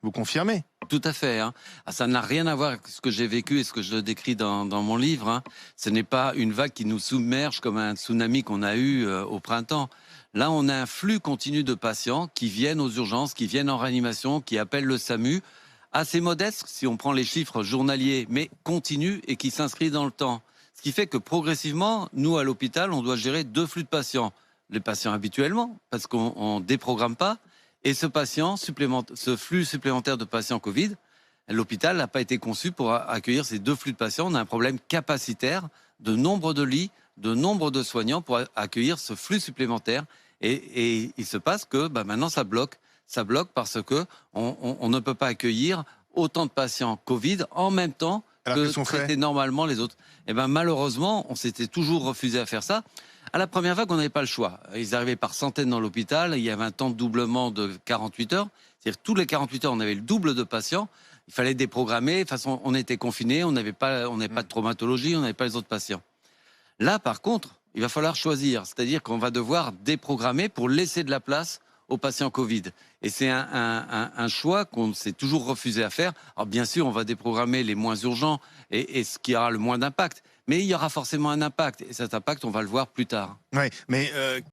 Vous confirmez? Tout à fait. Hein. Ah, ça n'a rien à voir avec ce que j'ai vécu et ce que je décris dans mon livre. Hein. Ce n'est pas une vague qui nous submerge comme un tsunami qu'on a eu au printemps. Là, on a un flux continu de patients qui viennent aux urgences, qui viennent en réanimation, qui appellent le SAMU, assez modeste si on prend les chiffres journaliers, mais continu et qui s'inscrit dans le temps. Ce qui fait que progressivement, nous, à l'hôpital, on doit gérer deux flux de patients. Les patients habituellement, parce qu'on ne déprogramme pas, et ce flux supplémentaire de patients Covid, l'hôpital n'a pas été conçu pour accueillir ces deux flux de patients. On a un problème capacitaire de nombre de lits, de nombre de soignants pour accueillir ce flux supplémentaire. Et il se passe que maintenant ça bloque. Ça bloque parce que on ne peut pas accueillir autant de patients Covid en même temps Alors que qu'est-ce qu'on fait? traiter normalement les autres. Et malheureusement, on s'était toujours refusé à faire ça. À la première vague, on n'avait pas le choix. Ils arrivaient par centaines dans l'hôpital. Il y avait un temps de doublement de 48 heures. C'est-à-dire tous les 48 heures, on avait le double de patients. Il fallait déprogrammer. De toute façon, on était confinés. On n'avait pas de traumatologie. On n'avait pas les autres patients. Là, par contre, il va falloir choisir. C'est-à-dire qu'on va devoir déprogrammer pour laisser de la place aux patients Covid. Et c'est un choix qu'on s'est toujours refusé à faire. Alors bien sûr, on va déprogrammer les moins urgents et ce qui aura le moins d'impact. Mais il y aura forcément un impact. Et cet impact, on va le voir plus tard. Ouais, mais